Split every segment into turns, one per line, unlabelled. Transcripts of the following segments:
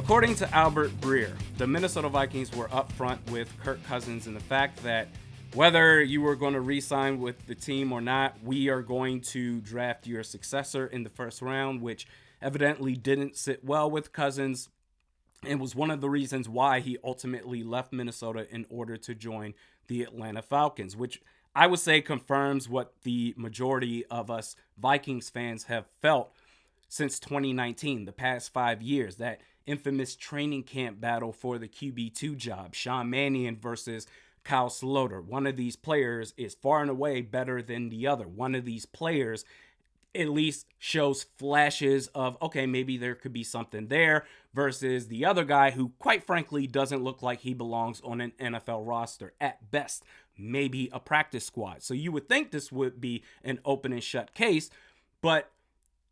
According to Albert Breer, the Minnesota Vikings were upfront with Kirk Cousins in the fact that whether you were going to re-sign with the team or not, we are going to draft your successor in the first round, which evidently didn't sit well with Cousins and was one of the reasons why he ultimately left Minnesota in order to join the Atlanta Falcons, which I would say confirms what the majority of us Vikings fans have felt since 2019, the past 5 years, that infamous training camp battle for the QB2 job, Sean Mannion versus Kyle Sloter. One of these players is far and away better than the other. One of these players at least shows flashes of, okay, maybe there could be something there, versus the other guy who, quite frankly, doesn't look like he belongs on an NFL roster. At best, maybe a practice squad. So you would think this would be an open and shut case, but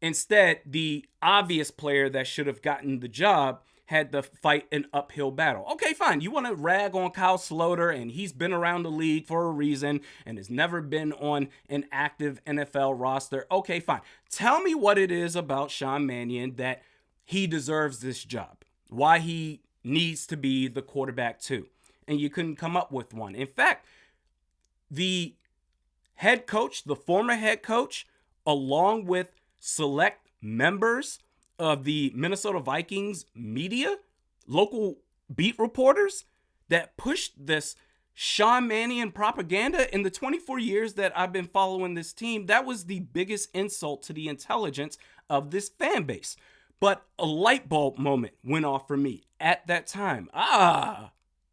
instead, the obvious player that should have gotten the job had to fight an uphill battle. Okay, fine. You want to rag on Kyle Sloter, and he's been around the league for a reason and has never been on an active NFL roster. Okay, fine. Tell me what it is about Sean Mannion that he deserves this job, why he needs to be the quarterback too. And you couldn't come up with one. In fact, the head coach, the former head coach, along with select members of the Minnesota Vikings media, local beat reporters that pushed this Sean Mannion propaganda in the 24 years that I've been following this team, that was the biggest insult to the intelligence of this fan base. But a light bulb moment went off for me at that time.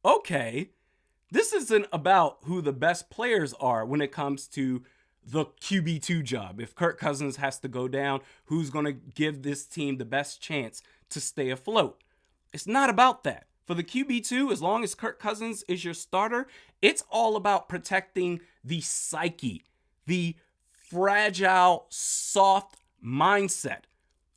Okay. This isn't about who the best players are when it comes to the QB2 job. If Kirk Cousins has to go down, who's going to give this team the best chance to stay afloat? It's not about that. For the QB2, as long as Kirk Cousins is your starter, it's all about protecting the psyche, the fragile, soft mindset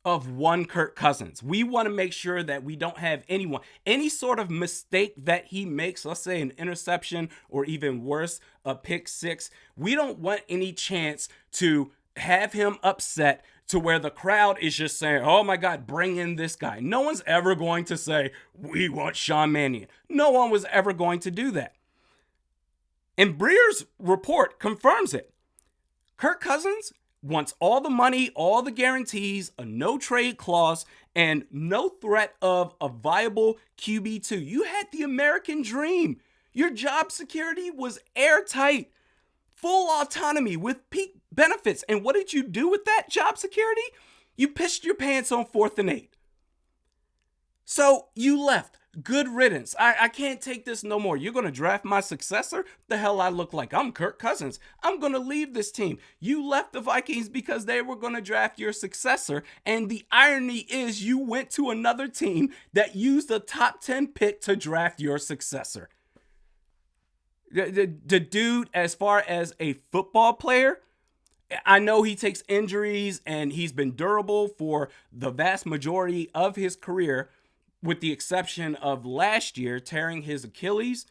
of one Kirk Cousins. We want to make sure that we don't have any sort of mistake that he makes, let's say an interception or even worse, a pick six. We don't want any chance to have him upset to where the crowd is just saying, oh my God, bring in this guy. No one's ever going to say, we want Sean Mannion. No one was ever going to do that. And Breer's report confirms it. Kirk Cousins wants all the money, all the guarantees, a no trade clause, and no threat of a viable QB2. You had the American dream. Your job security was airtight, full autonomy with peak benefits. And what did you do with that job security? You pissed your pants on 4th and 8. So you left. Good riddance. I can't take this no more. You're going to draft my successor? The hell I look like? I'm Kirk Cousins. I'm going to leave this team. You left the Vikings because they were going to draft your successor. And the irony is you went to another team that used a top 10 pick to draft your successor. The dude, as far as a football player, I know he takes injuries and he's been durable for the vast majority of his career, with the exception of last year tearing his Achilles,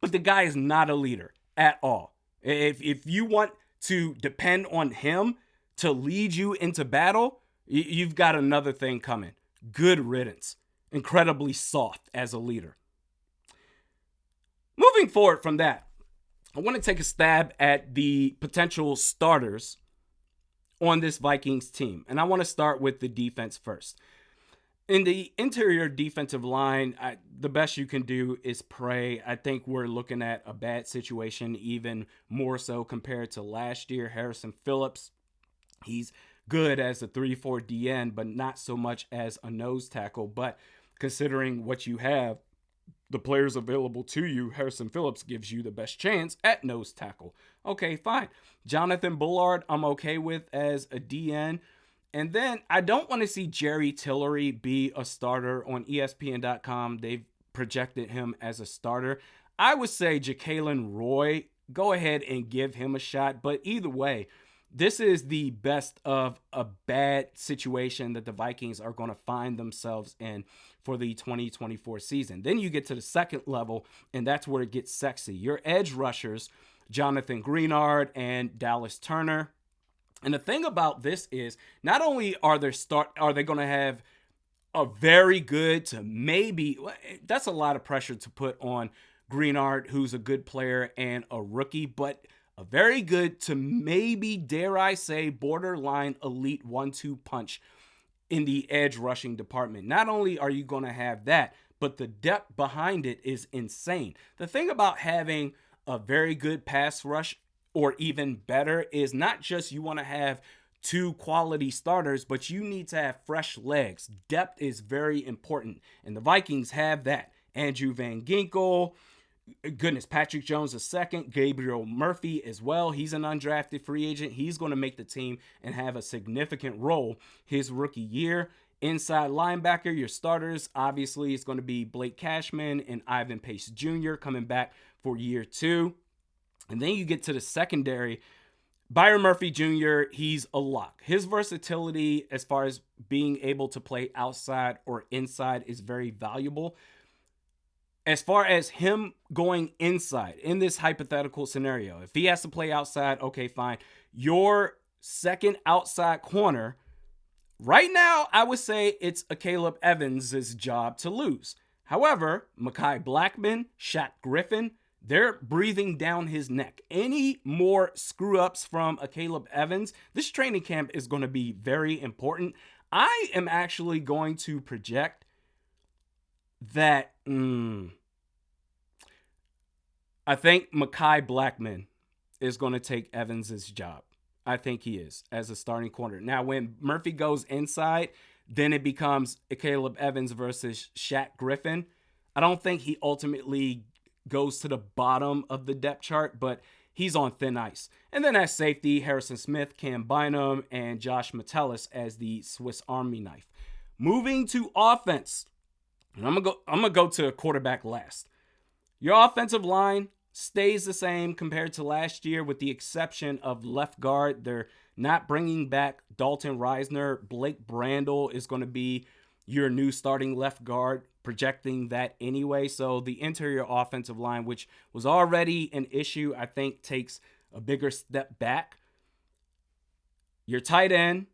but the guy is not a leader at all. If you want to depend on him to lead you into battle, you've got another thing coming. Good riddance. Incredibly soft as a leader. Moving forward from that, I want to take a stab at the potential starters on this Vikings team. And I want to start with the defense first. In the interior defensive line, the best you can do is pray. I think we're looking at a bad situation, even more so compared to last year. Harrison Phillips, he's good as a 3-4 DN, but not so much as a nose tackle. But considering what you have, the players available to you, Harrison Phillips gives you the best chance at nose tackle. Okay, fine. Jonathan Bullard, I'm okay with as a DN. And then I don't want to see Jerry Tillery be a starter. On ESPN.com, they've projected him as a starter. I would say Jacalyn Roy, go ahead and give him a shot. But either way, this is the best of a bad situation that the Vikings are going to find themselves in for the 2024 season. Then you get to the second level, and that's where it gets sexy. Your edge rushers, Jonathan Greenard and Dallas Turner. And the thing about this is, not only are they going to have a very good to maybe, that's a lot of pressure to put on Greenard, who's a good player and a rookie, but a very good to maybe, dare I say, borderline elite 1-2 punch in the edge rushing department. Not only are you going to have that, but the depth behind it is insane. The thing about having a very good pass rush, or even better, is not just you want to have two quality starters, but you need to have fresh legs. Depth is very important, and the Vikings have that. Andrew Van Ginkel, goodness, Patrick Jones II, Gabriel Murphy as well. He's an undrafted free agent. He's going to make the team and have a significant role his rookie year. Inside linebacker, your starters, obviously, it's going to be Blake Cashman and Ivan Pace Jr. coming back for year 2. And then you get to the secondary. Byron Murphy Jr., he's a lock. His versatility as far as being able to play outside or inside is very valuable. As far as him going inside in this hypothetical scenario, if he has to play outside, okay, fine. Your second outside corner, right now, I would say it's a Caleb Evans' job to lose. However, Mekhi Blackmon, Shaq Griffin, they're breathing down his neck. Any more screw-ups from a Caleb Evans, this training camp is going to be very important. I am actually going to project that I think Mekhi Blackmon is going to take Evans' job. I think he is, as a starting corner. Now, when Murphy goes inside, then it becomes Caleb Evans versus Shaq Griffin. I don't think he ultimately goes to the bottom of the depth chart, but he's on thin ice. And then at safety, Harrison Smith, Cam Bynum, and Josh Metellus as the Swiss Army knife. Moving to offense, and I'm gonna go to quarterback last. Your offensive line stays the same compared to last year, with the exception of left guard. They're not bringing back Dalton Reisner. Blake Brandel is going to be your new starting left guard, projecting that anyway. So the interior offensive line, which was already an issue, I think takes a bigger step back. Your tight end,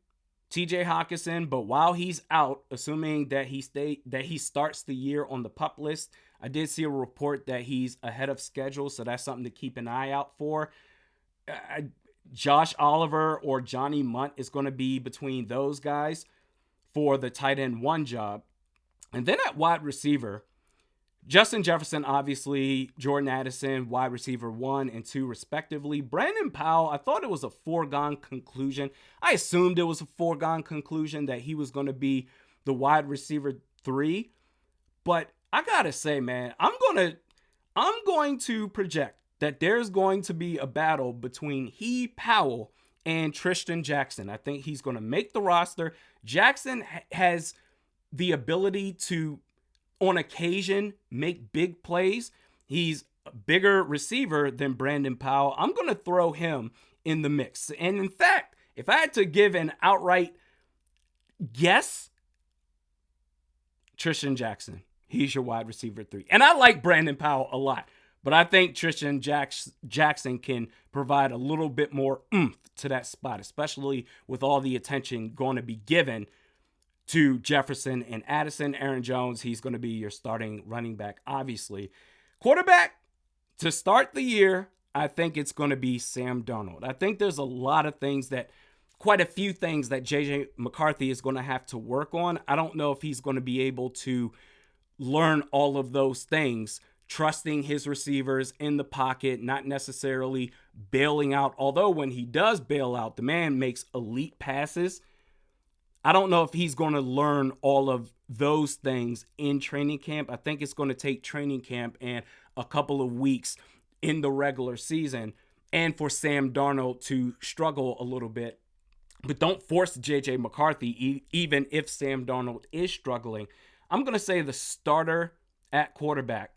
TJ Hawkinson, but while he's out, assuming that he starts the year on the PUP list, I did see a report that he's ahead of schedule, so that's something to keep an eye out for. Josh Oliver or Johnny Munt is going to be between those guys for the tight end 1 job. And then at wide receiver, Justin Jefferson, obviously, Jordan Addison, wide receiver 1 and 2 respectively. Brandon Powell, I thought it was a foregone conclusion. I assumed it was a foregone conclusion that he was going to be the wide receiver 3. But I gotta say, man, I'm going to project that there's going to be a battle between Powell and Tristan Jackson. I think he's going to make the roster. Jackson has the ability to, on occasion, make big plays. He's a bigger receiver than Brandon Powell. I'm going to throw him in the mix. And in fact, if I had to give an outright guess, Tristan Jackson. He's your wide receiver 3. And I like Brandon Powell a lot, but I think Tristan Jackson can provide a little bit more oomph to that spot, especially with all the attention going to be given to Jefferson and Addison. Aaron Jones, he's going to be your starting running back, obviously. Quarterback, to start the year, I think it's going to be Sam Darnold. I think there's quite a few things that J.J. McCarthy is going to have to work on. I don't know if he's going to be able to learn all of those things, trusting his receivers in the pocket, not necessarily bailing out. Although when he does bail out, the man makes elite passes. I don't know if he's going to learn all of those things in training camp. I think it's going to take training camp and a couple of weeks in the regular season, and for Sam Darnold to struggle a little bit. But don't force J.J. McCarthy, even if Sam Darnold is struggling. I'm going to say the starter at quarterback,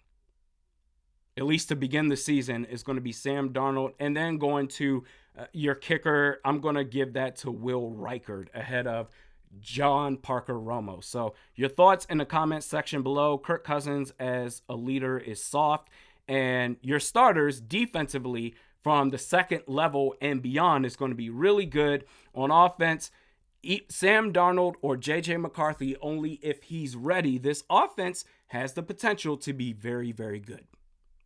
at least to begin the season, is going to be Sam Darnold. And then going to your kicker, I'm going to give that to Will Reichard ahead of John Parker Romo. So your thoughts in the comments section below. Kirk Cousins as a leader is soft. And your starters defensively from the second level and beyond is going to be really good. On offense, Sam Darnold or J.J. McCarthy only if he's ready. This offense has the potential to be very, very good.